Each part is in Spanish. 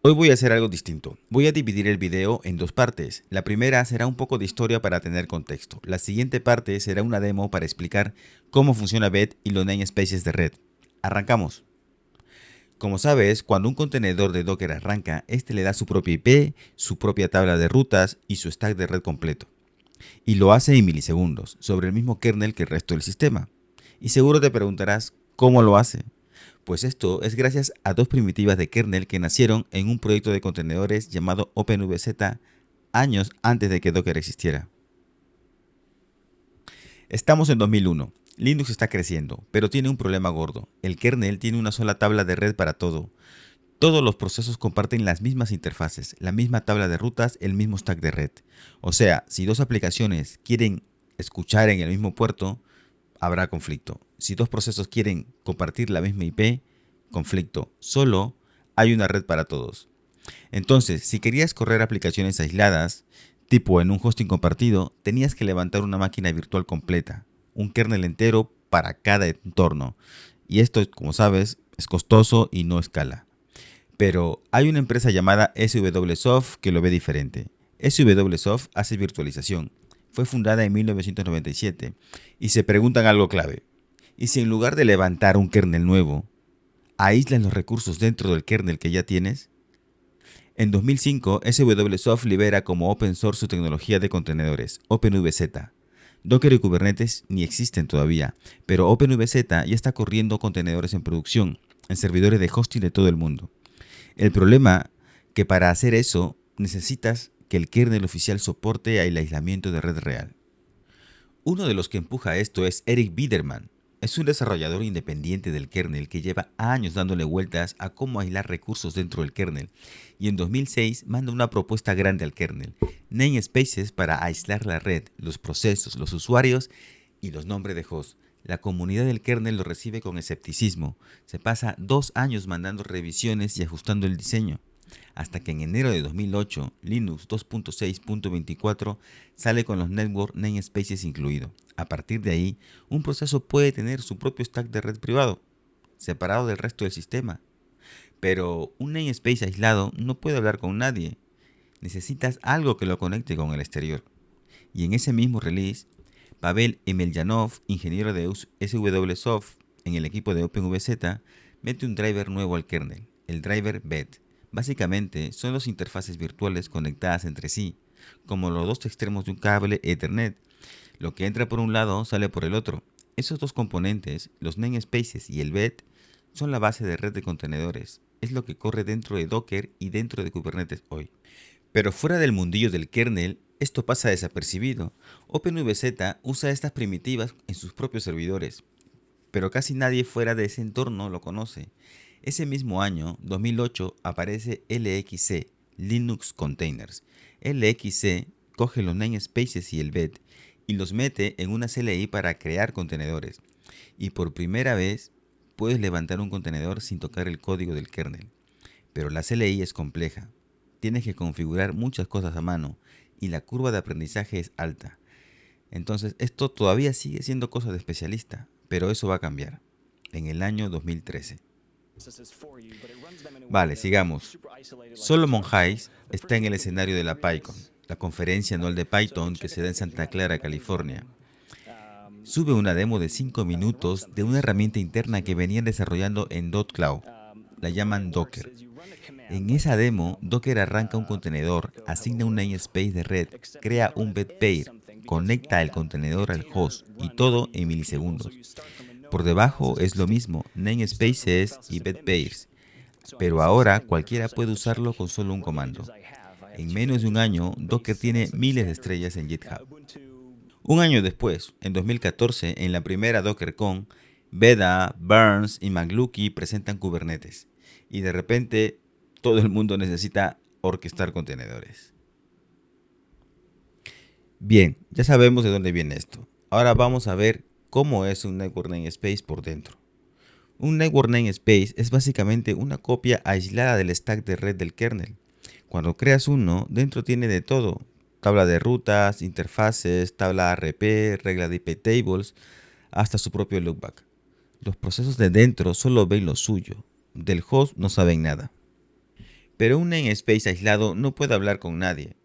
Hoy voy a hacer algo distinto. Voy a dividir el video en dos partes. La primera será un poco de historia para tener contexto. La siguiente parte será una demo para explicar cómo funciona Bed y los namespaces de red. Arrancamos. Como sabes, cuando un contenedor de Docker arranca, este le da su propia IP, su propia tabla de rutas y su stack de red completo. Y lo hace en milisegundos, sobre el mismo kernel que el resto del sistema. Y seguro te preguntarás, ¿cómo lo hace? Pues esto es gracias a dos primitivas de kernel que nacieron en un proyecto de contenedores llamado OpenVZ años antes de que Docker existiera. Estamos en 2001. Linux está creciendo, pero tiene un problema gordo. El kernel tiene una sola tabla de red para todo. Todos los procesos comparten las mismas interfaces, la misma tabla de rutas, el mismo stack de red. O sea, si dos aplicaciones quieren escuchar en el mismo puerto, habrá conflicto. Si dos procesos quieren compartir la misma IP, conflicto. Solo hay una red para todos. Entonces, si querías correr aplicaciones aisladas, tipo en un hosting compartido, tenías que levantar una máquina virtual completa, un kernel entero para cada entorno. Y esto, como sabes, es costoso y no escala. Pero hay una empresa llamada SWSoft que lo ve diferente. SWSoft hace virtualización. Fue fundada en 1997 y se preguntan algo clave. ¿Y si en lugar de levantar un kernel nuevo, aíslan los recursos dentro del kernel que ya tienes? En 2005, SWSoft libera como open source su tecnología de contenedores, OpenVZ. Docker y Kubernetes ni existen todavía, pero OpenVZ ya está corriendo contenedores en producción, en servidores de hosting de todo el mundo. El problema que para hacer eso necesitas que el kernel oficial soporte el aislamiento de red real. Uno de los que empuja esto es Eric Biderman. Es un desarrollador independiente del kernel que lleva años dándole vueltas a cómo aislar recursos dentro del kernel y en 2006 manda una propuesta grande al kernel, namespaces para aislar la red, los procesos, los usuarios y los nombres de host. La comunidad del kernel lo recibe con escepticismo. Se pasa 2 años mandando revisiones y ajustando el diseño, hasta que en enero de 2008 Linux 2.6.24 sale con los Network Namespaces incluido. A partir de ahí, un proceso puede tener su propio stack de red privado, separado del resto del sistema. Pero un namespace aislado no puede hablar con nadie. Necesitas algo que lo conecte con el exterior. Y en ese mismo release, Pavel Emelyanov, ingeniero de SWSoft en el equipo de OpenVZ, mete un driver nuevo al kernel, el driver Bed. Básicamente son dos interfaces virtuales conectadas entre sí, como los dos extremos de un cable Ethernet. Lo que entra por un lado sale por el otro. Esos dos componentes, los namespaces y el Bed, son la base de red de contenedores. Es lo que corre dentro de Docker y dentro de Kubernetes hoy. Pero fuera del mundillo del kernel, esto pasa desapercibido. OpenVZ usa estas primitivas en sus propios servidores, pero casi nadie fuera de ese entorno lo conoce. Ese mismo año, 2008, aparece LXC, Linux Containers. LXC coge los namespaces y el bed y los mete en una CLI para crear contenedores. Y por primera vez puedes levantar un contenedor sin tocar el código del kernel. Pero la CLI es compleja. Tienes que configurar muchas cosas a mano y la curva de aprendizaje es alta. Entonces esto todavía sigue siendo cosa de especialista, pero eso va a cambiar en el año 2013. Vale, sigamos. Solomon Hayes está en el escenario de la PyCon, la conferencia anual de Python que se da en Santa Clara, California. Sube una demo de 5 minutos de una herramienta interna que venían desarrollando en .cloud. La llaman Docker. En esa demo, Docker arranca un contenedor, asigna un namespace de red, crea un bed pair, conecta el contenedor al host y todo en milisegundos. Por debajo es lo mismo, namespaces y bed pairs, pero ahora cualquiera puede usarlo con solo un comando. En menos de un año, Docker tiene miles de estrellas en GitHub. Un año después, en 2014, en la primera DockerCon, Beda, Burns y McLukie presentan Kubernetes. Y de repente, todo el mundo necesita orquestar contenedores. Bien, ya sabemos de dónde viene esto. Ahora vamos a ver cómo es un Network Namespace por dentro. Un Network Namespace es básicamente una copia aislada del stack de red del kernel. Cuando creas uno, dentro tiene de todo. Tabla de rutas, interfaces, tabla ARP, regla de IP tables, hasta su propio loopback. Los procesos de dentro solo ven lo suyo. Del host no saben nada. Pero un namespace aislado no puede hablar con nadie.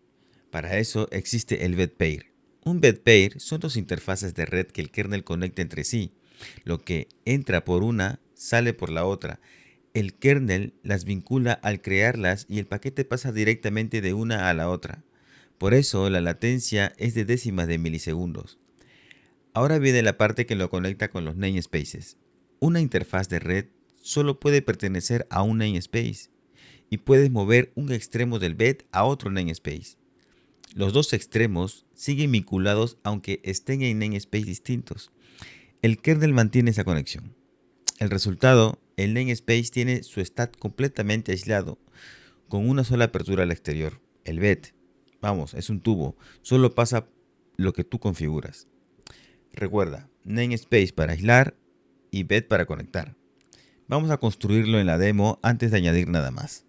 Para eso existe el bedpair. Un bedpair son dos interfaces de red que el kernel conecta entre sí. Lo que entra por una sale por la otra. El kernel las vincula al crearlas y el paquete pasa directamente de una a la otra. Por eso la latencia es de décimas de milisegundos. Ahora viene la parte que lo conecta con los namespaces. Una interfaz de red solo puede pertenecer a un namespace y puedes mover un extremo del bed a otro namespace. Los dos extremos siguen vinculados aunque estén en namespaces distintos. El kernel mantiene esa conexión. El resultado, el namespace tiene su stack completamente aislado, con una sola apertura al exterior. El bed, vamos, es un tubo, solo pasa lo que tú configuras. Recuerda, namespace para aislar y bed para conectar. Vamos a construirlo en la demo antes de añadir nada más.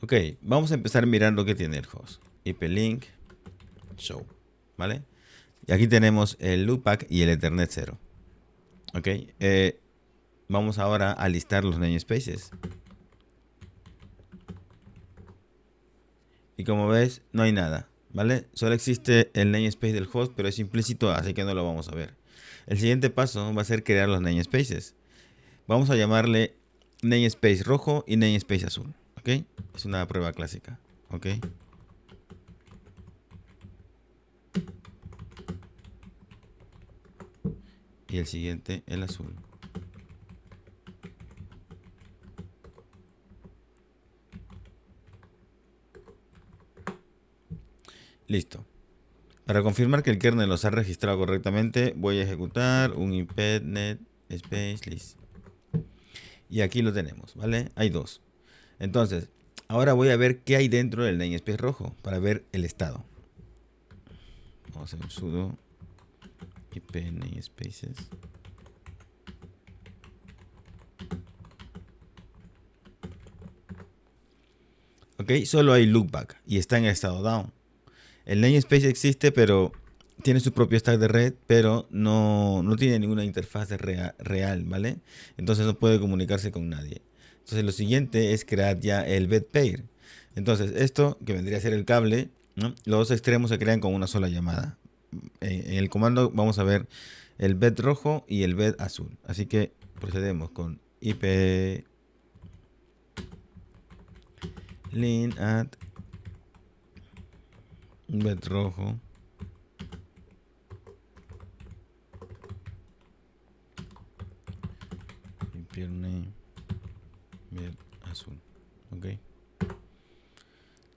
Ok, vamos a empezar mirando qué tiene el host. IP-link show, ¿vale? Y aquí tenemos el loopback y el Ethernet 0. Ok, vamos ahora a listar los namespaces. Y como ves, no hay nada, ¿vale? Solo existe el namespace del host, pero es implícito, así que no lo vamos a ver. El siguiente paso va a ser crear los namespaces. Vamos a llamarle namespace rojo y namespace azul, ¿ok? Es una prueba clásica, ¿ok? Y el siguiente, el azul. Listo. Para confirmar que el kernel los ha registrado correctamente, voy a ejecutar un ipnet space list. Y aquí lo tenemos, ¿vale? Hay dos. Entonces, ahora voy a ver qué hay dentro del namespace rojo para ver el estado. Vamos a hacer un sudo ip namespaces. Ok, solo hay loopback y está en estado down. El namespace existe, pero tiene su propio stack de red, pero no tiene ninguna interfaz real, ¿vale? Entonces no puede comunicarse con nadie. Entonces lo siguiente es crear ya el bedpair. Entonces esto, que vendría a ser el cable, ¿no? Los dos extremos se crean con una sola llamada. En el comando vamos a ver el bed rojo y el bed azul. Así que procedemos con ip lin add bed rojo name bed azul. Ok.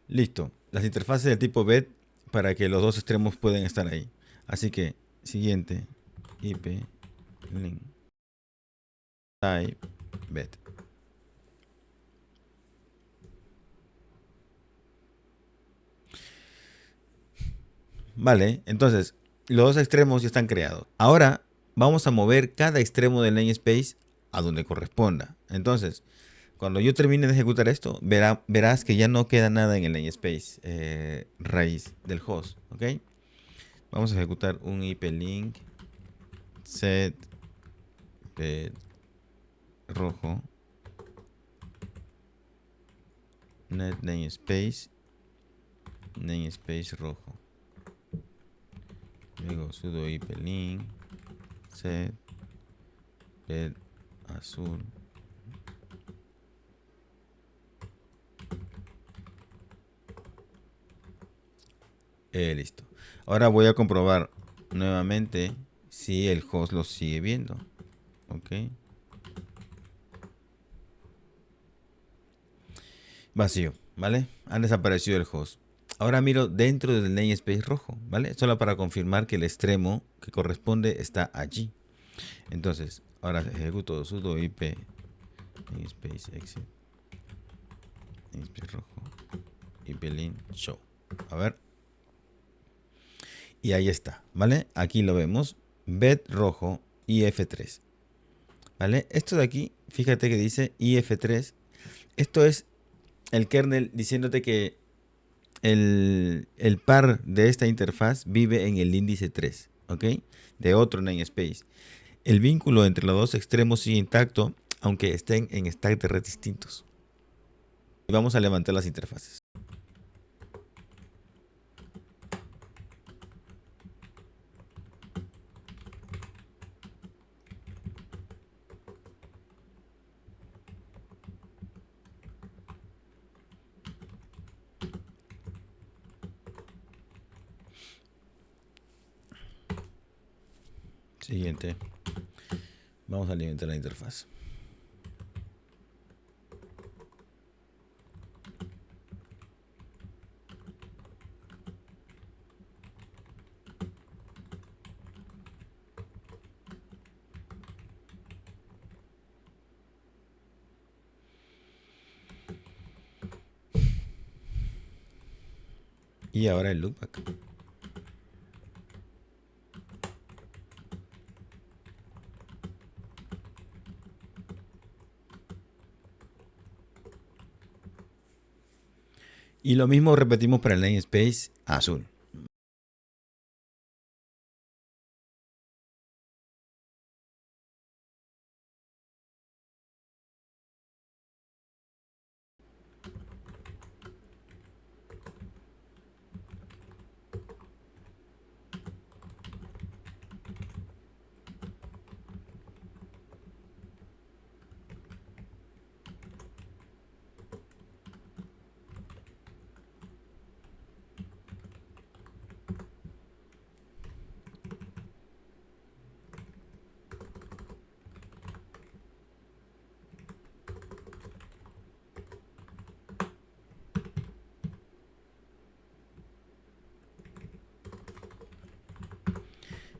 Listo. Las interfaces de tipo bed para que los dos extremos pueden estar ahí. Así que siguiente ip link type bed. Vale, entonces los dos extremos ya están creados. Ahora vamos a mover cada extremo del namespace a donde corresponda. Entonces, cuando yo termine de ejecutar esto, verás que ya no queda nada en el namespace raíz del host. ¿Ok? Vamos a ejecutar un ip link set bed rojo net namespace rojo. Luego sudo ip link set bed azul. Listo. Ahora voy a comprobar nuevamente si el host lo sigue viendo. Ok. Vacío, ¿vale? Han desaparecido el host. Ahora miro dentro del namespace rojo, ¿vale? Solo para confirmar que el extremo que corresponde está allí. Entonces, ahora ejecuto sudo ip namespace exit namespace rojo ip link show. A ver. Y ahí está, ¿vale? Aquí lo vemos. Bed rojo IF3. ¿Vale? Esto de aquí, fíjate que dice IF3. Esto es el kernel diciéndote que el par de esta interfaz vive en el índice 3, ¿ok? De otro namespace. El vínculo entre los dos extremos sigue intacto, aunque estén en stack de red distintos. y vamos a levantar las interfaces. Siguiente. Vamos a alimentar la interfaz. Y ahora el loopback. Y lo mismo repetimos para el namespace azul.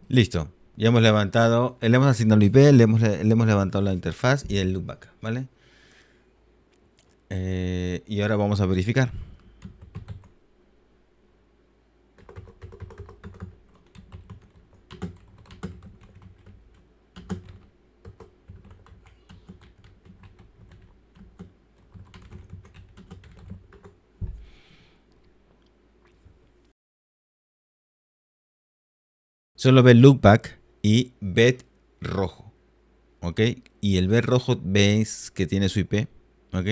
Listo. Ya hemos levantado, le hemos asignado el IP, le hemos levantado la interfaz y el loopback, ¿vale? Y ahora vamos a verificar. Solo ve loopback y bet rojo, ¿ok? Y el bet rojo ves que tiene su IP, ¿ok?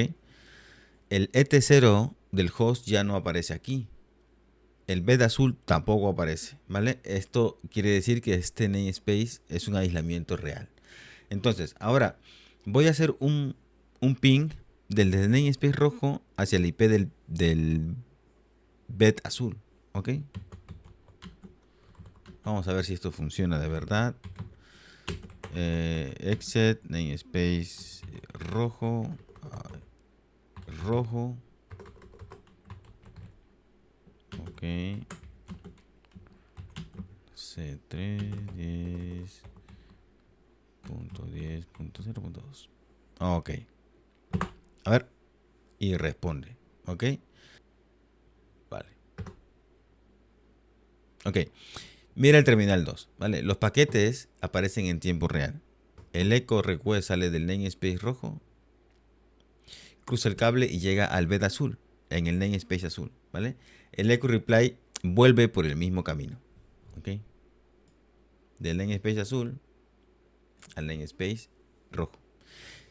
El ET0 del host ya no aparece aquí. El bet azul tampoco aparece, ¿vale? Esto quiere decir que este namespace es un aislamiento real. Entonces, ahora voy a hacer un ping del namespace rojo hacia el IP del bet azul, ¿ok? Vamos a ver si esto funciona de verdad. Exit, namespace rojo, rojo. Ok. C310.10.0.2. Ok. A ver. Y responde. Ok. Vale. Ok. Mira el terminal 2. ¿Vale? Los paquetes aparecen en tiempo real. El echo request sale del namespace rojo. Cruza el cable y llega al bed azul. En el namespace azul. ¿Vale? El echo reply vuelve por el mismo camino. Ok. Del namespace azul al namespace rojo.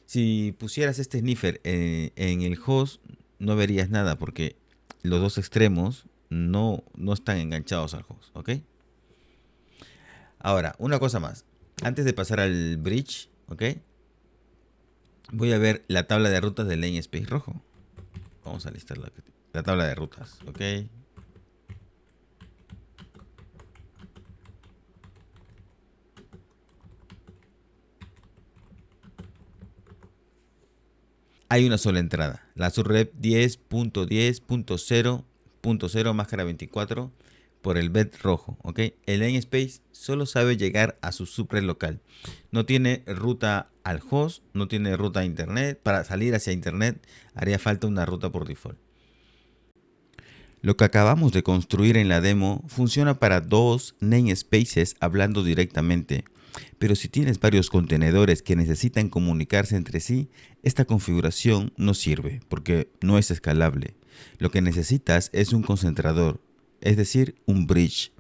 Si pusieras este sniffer en el host, no verías nada porque los dos extremos no están enganchados al host, ¿ok? Ahora, una cosa más. Antes de pasar al bridge, ¿ok? Voy a ver la tabla de rutas del namespace rojo. Vamos a listar la tabla de rutas, ¿ok? Hay una sola entrada, la subrep 10.10.0.0 máscara 24 por el bed rojo, ¿ok? El namespace solo sabe llegar a su subred local. No tiene ruta al host, no tiene ruta a internet. Para salir hacia internet haría falta una ruta por default. Lo que acabamos de construir en la demo funciona para dos namespaces hablando directamente. Pero si tienes varios contenedores que necesitan comunicarse entre sí, esta configuración no sirve porque no es escalable. Lo que necesitas es un concentrador, es decir, un bridge.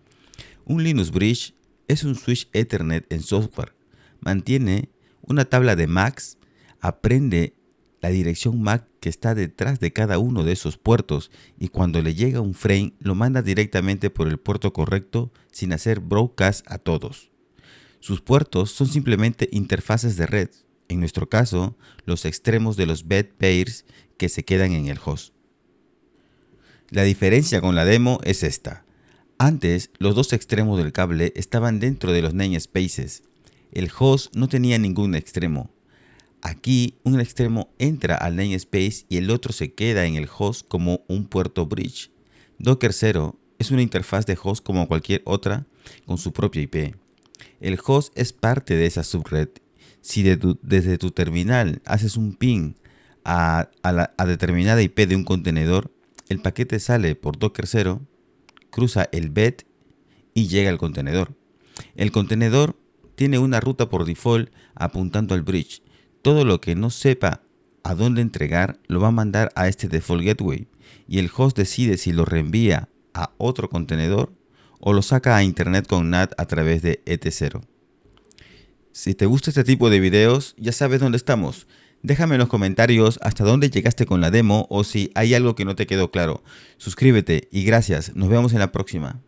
Un Linux Bridge es un switch Ethernet en software. Mantiene una tabla de MACs, aprende la dirección MAC que está detrás de cada uno de esos puertos, y cuando le llega un frame lo manda directamente por el puerto correcto sin hacer broadcast a todos. Sus puertos son simplemente interfaces de red, en nuestro caso, los extremos de los bed pairs que se quedan en el host. La diferencia con la demo es esta. Antes, los dos extremos del cable estaban dentro de los namespaces. El host no tenía ningún extremo. Aquí, un extremo entra al namespace y el otro se queda en el host como un puerto bridge. Docker 0 es una interfaz de host como cualquier otra con su propia IP. El host es parte de esa subred. Si desde tu terminal haces un ping a determinada IP de un contenedor, el paquete sale por Docker 0, cruza el bed y llega al contenedor. El contenedor tiene una ruta por default apuntando al bridge. Todo lo que no sepa a dónde entregar lo va a mandar a este default gateway y el host decide si lo reenvía a otro contenedor o lo saca a internet con NAT a través de ET0. Si te gusta este tipo de videos, ya sabes dónde estamos. Déjame en los comentarios hasta dónde llegaste con la demo o si hay algo que no te quedó claro. Suscríbete y gracias. Nos vemos en la próxima.